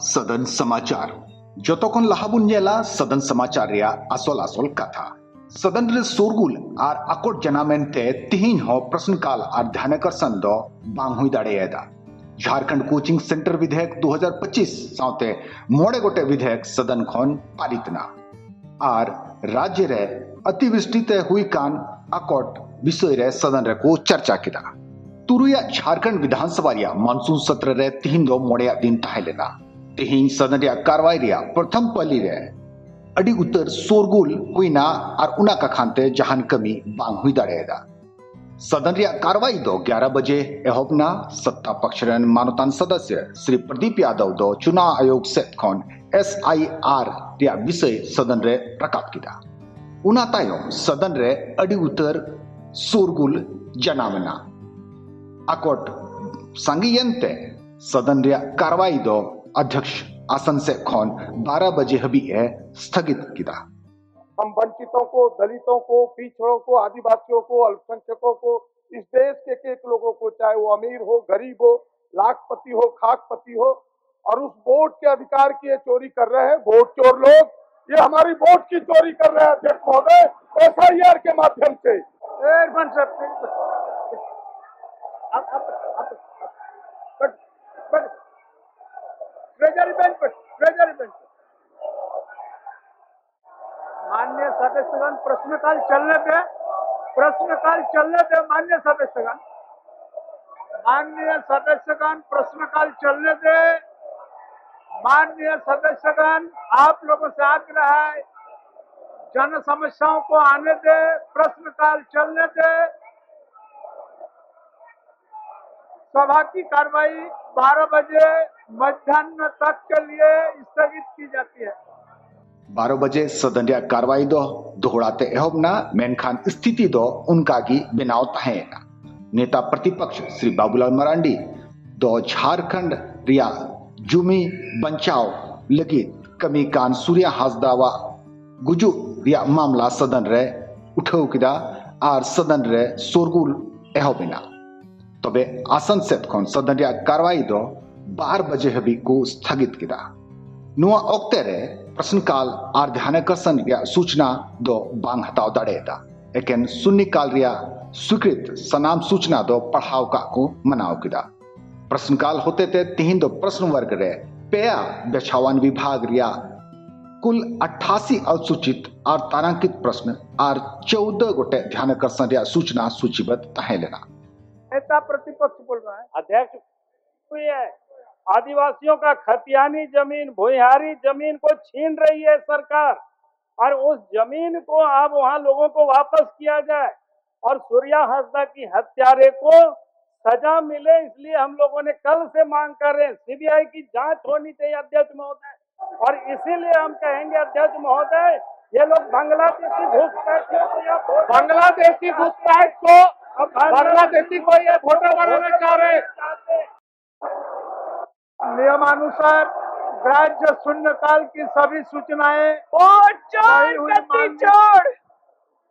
सदन समाचार जतखन लाहाबुन नेला सदन समाचार रे आसल आसल कथा सदन रे सोरगुल आर आकोट जनामेंते तिहिन हो प्रश्नकाल आर ध्यानाकर्षण दो बांग हुई दाड़ेदा झारखंड कोचिंग सेंटर विधेयक 2025 साउते मोड़े गोटे विधेयक सदन खन पारितना आर राज्य रे अतिवृष्टिते हुई कान आकोट विषय रे सदन रे को चर्चा किदा तुरुया झारखंड विधानसभा रिया मानसून सत्र रे तिहिन दो मोड़े दिन ताहेलेना तिहिन सदन रिया कार्रवाई रिया प्रथम पहली रे अड़ी उत्तर सोरगुल हुईना और उना का खानते जहान कमी बांग हुई दाड़ेदा सदन रिया कार्रवाई दो 11 बजे एहोबना सत्ता पक्ष रन मानतान सदस्य श्री प्रदीप यादव दो चुनाव आयोग से खन SIR रिया विषय सदन रे प्रकाप किदा उना तायम सदन रे अड़ी उत्तर सोरगुल जनावना आकोट संगियंते सदन रिया कार्रवाई दो अध्यक्ष आसन से खौन 12 बजे हबी है स्थगित किया। हम वंचितों को, दलितों को, पिछड़ों को, आदिवासियों को, अल्पसंख्यकों को, इस देश के एक लोगों को, चाहे वो अमीर हो, गरीब हो, लाखपति हो, खाकपति हो, और उस वोट के अधिकार की ये चोरी कर रहे हैं वोट चोर लोग। ये हमारी वोट की चोरी कर रहे हैं अध्यक्ष महोदय SIR के माध्यम से। मान्य सदस्यगण प्रश्नकाल चलने दे मान्य सदस्यगण प्रश्नकाल चलने दे। मान्य सदस्यगण आप लोगों से आग्रह है जन समस्याओं को आने दे, प्रश्नकाल चलने दे। सभा की कार्रवाई 12 बजे मध्याह्न तक के लिए स्थगित की जाती है। 12 बजे सदन रिया कार्रवाई दो दोहराते एहोबना मेनखान स्थिति दो उनका की बिनाव तहेना नेता प्रतिपक्ष श्री बाबूलाल मरांडी दो झारखंड रिया जुमी बंचाव लगी कमी कान सूर्या हासदावा गुजु रिया मामला सदन रे उठाव किदा आर सदन रे सोरगुल एहोबिना तबे आसन सेट खन सदन रिया कार्रवाई दो 12 बजे हबी को स्थगित किदा नुआ ओक्ते रे प्रश्नकाल आर ध्यानाकर्षण रिया सूचना दो बांग हताव दाड़ेदा एकेन शून्यकाल रिया स्वीकृत सनाम सूचना दो पढ़ाव का को मनाव किदा प्रश्नकाल होते थे तिहिन दो प्रश्न वर्ग रे पेया बेछावन विभाग रिया कुल 88 अनुसूचित और तारांकित प्रश्न और 14 गोटे ध्यानाकर्षण रिया सूचना सूचीबद्ध तहेलेना। नेता प्रतिपक्ष बोल रहा है अध्यक्ष आदिवासियों का खतियानी जमीन, भूमिहारी जमीन को छीन रही है सरकार और उस जमीन को अब वहां लोगों को वापस किया जाए और सूर्या हासदा की हत्यारे को सजा मिले, इसलिए हम लोगों ने कल से मांग कर रहे हैं CBI की जांच होनी चाहिए अध्यक्ष महोदय। और इसीलिए हम कहेंगे अध्यक्ष महोदय ये लोग बांग्लादेशी घुसपैठ को ये वोटर बनाना चाह रहे हैं। नियमानुसार राज्य शून्यकाल की सभी सूचनाएं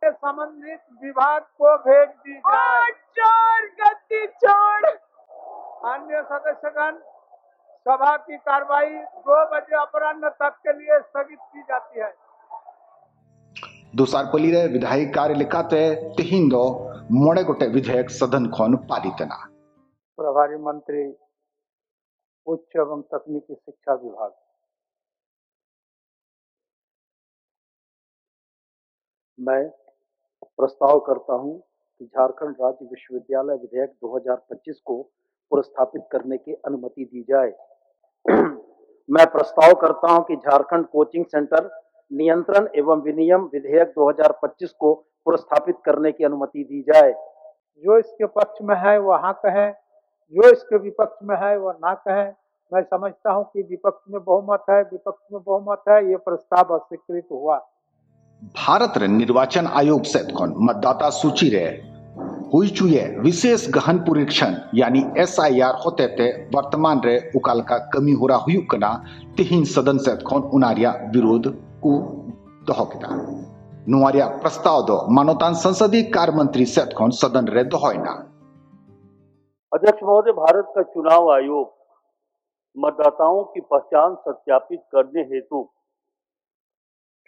संबंधित विभाग को भेज दी जाए। अन्य सदस्यगण सभा की कार्रवाई 2 बजे अपराह्न तक के लिए स्थगित की जाती है। दुसार पली रे विधायी कार्य लिखाते तिहिन दो मोड़े गोटे विधेयक सदन खन पारितना प्रभारी मंत्री उच्च एवं तकनीकी शिक्षा विभाग मैं प्रस्ताव करता हूं कि झारखंड राज्य विश्वविद्यालय विधेयक 2025 को पुरस्थापित करने की अनुमति दी जाए। मैं प्रस्ताव करता हूं कि झारखंड कोचिंग सेंटर नियंत्रण एवं विनियम विधेयक 2025 को पुरस्थापित करने की अनुमति दी जाए। जो इसके पक्ष में है वह हाँ कहे, जो इसके विपक्ष में है वह ना कहे। मैं समझता हूं कि विपक्ष में बहुमत है, ये प्रस्ताव अस्वीकृत हुआ। भारत रे निर्वाचन आयोग से मतदाता सूची रे हुई चुए विशेष गहन परीक्षण यानी SIR होते थे वर्तमान रे उकाल का कमी हो रहा हुई कना तिहिन सदन से उनारिया विरोध को दहकिदा नुआरिया प्रस्ताव दो मानवतान संसदीय कार्य मंत्री से सदन रे दहयना। अध्यक्ष महोदय भारत का चुनाव आयोग मतदाताओं की पहचान सत्यापित करने हेतु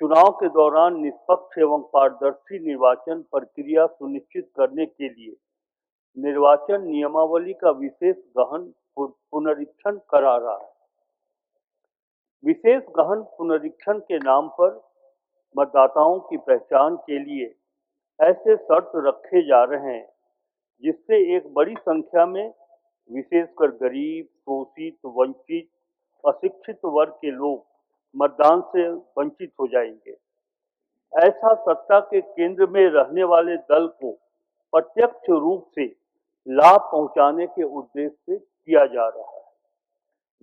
चुनाव के दौरान निष्पक्ष एवं पारदर्शी निर्वाचन प्रक्रिया सुनिश्चित करने के लिए निर्वाचन नियमावली का विशेष गहन पुनरीक्षण करा रहा है। विशेष गहन पुनरीक्षण के नाम पर मतदाताओं की पहचान के लिए ऐसे शर्त रखे जा रहे हैं जिससे एक बड़ी संख्या में विशेषकर गरीब, शोषित, वंचित, अशिक्षित वर्ग के लोग मतदान से वंचित हो जाएंगे। ऐसा सत्ता के केंद्र में रहने वाले दल को प्रत्यक्ष रूप से लाभ पहुंचाने के उद्देश्य से किया जा रहा है।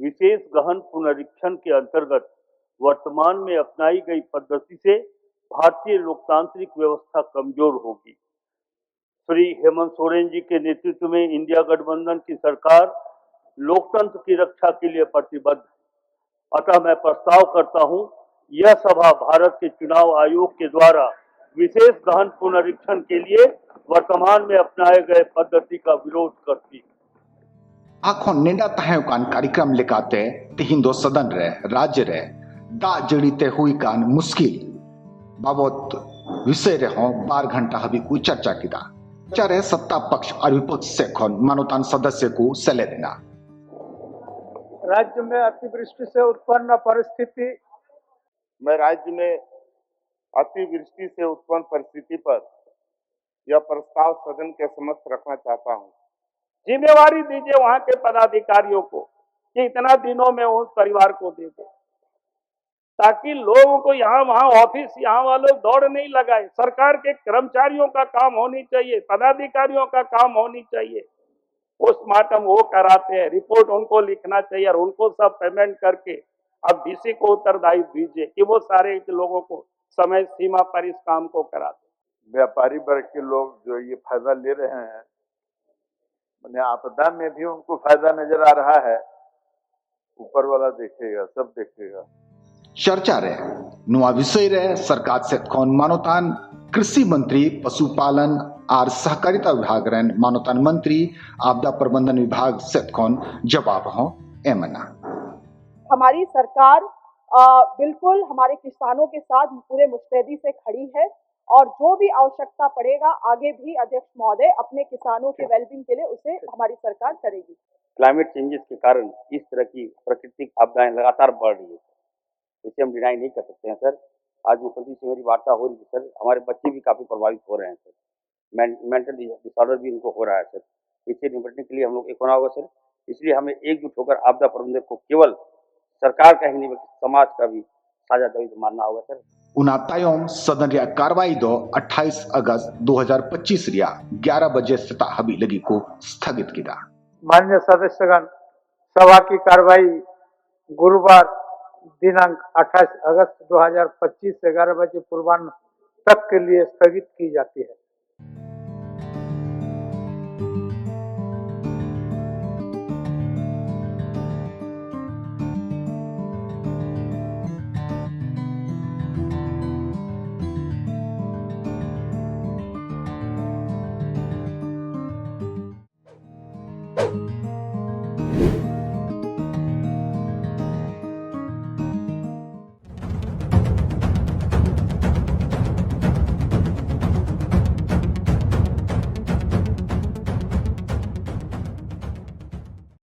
विशेष गहन पुनरीक्षण के अंतर्गत वर्तमान में अपनाई गई पद्धति से भारतीय लोकतांत्रिक व्यवस्था कमजोर होगी। श्री हेमंत सोरेन जी के नेतृत्व में इंडिया गठबंधन की सरकार लोकतंत्र की रक्षा के लिए प्रतिबद्ध है। अतः मैं प्रस्ताव करता हूं, यह सभा भारत के चुनाव आयोग के द्वारा विशेष गहन पुनरीक्षण के लिए वर्तमान में अपनाए गए पद्धति का विरोध करती है। आखों नेडा तहकान कार्यक्रम लेकाते तिहिन दो सदन रे राज्य रे दा जड़ीते हुई कान मुश्किल बाबत विषय रे हो 12 घंटा हबी को चर्चा किदा। चर्चा रे सत्ता पक्ष और विपक्ष से खोन मानवतान सदस्य को सले देना। राज्य में अतिवृष्टि से उत्पन्न परिस्थिति मैं राज्य में अतिवृष्टि से उत्पन्न परिस्थिति पर यह प्रस्ताव सदन के समक्ष रखना चाहता हूं। जिम्मेवारी दीजिए वहां के पदाधिकारियों को कि इतना दिनों में उस परिवार को दे दे, ताकि लोगों को यहाँ वहाँ ऑफिस यहाँ वालों दौड़ नहीं लगाए। सरकार के कर्मचारियों का काम होनी चाहिए, पदाधिकारियों का काम होनी चाहिए। पोस्टमार्टम वो कराते हैं, रिपोर्ट उनको लिखना चाहिए और उनको सब पेमेंट करके अब डीसी को उत्तरदायित्व दीजिए कि वो सारे लोगों को समय सीमा पर इस काम को करा दे। व्यापारी वर्ग के लोग जो ये फायदा ले रहे हैं, मैंने आपदा में भी उनको फायदा नजर आ रहा है। ऊपर वाला देखेगा, सब देखेगा। चर्चा रे नुआ विषय रे सरकार से कौन मानवतान कृषि मंत्री, पशुपालन और सहकारिता विभाग रे मानवतान मंत्री, आपदा प्रबंधन विभाग से कौन जवाब हो एमना। हमारी सरकार बिल्कुल हमारे किसानों के साथ पूरे मुस्तैदी से खड़ी है और जो भी आवश्यकता पड़ेगा आगे भी अध्यक्ष महोदय अपने किसानों के वेलबींग के लिए उसे हमारी सरकार करेगी। क्लाइमेट चेंजेस के कारण इस तरह की प्राकृतिक आपदाएं लगातार बढ़ रही है, इसे हम डिनाई नहीं कर सकते हैं सर। आज मुख्यमंत्री से मेरी वार्ता हो रही है सर, हमारे बच्चे भी काफी प्रभावित हो रहे हैं सर, मेंटल डिसऑर्डर भी उनको हो रहा है सर। इससे निपटने के लिए हम लोग एक होना होगा सर। इसलिए हमें एकजुट होकर आपदा प्रबंधन को केवल सरकार का ही नहीं बल्कि समाज का भी साझा दायित्व मानना होगा सर। उनातायों सदन रिया कार्रवाई दो 28 अगस्त 2025 रिया 11 बजे से हबी लगी को स्थगित किया। मान्य सदस्यगण, सभा की कार्रवाई गुरुवार दिनांक 28 अगस्त 2025 से 11 बजे पूर्वाह्न तक के लिए स्थगित की जाती है।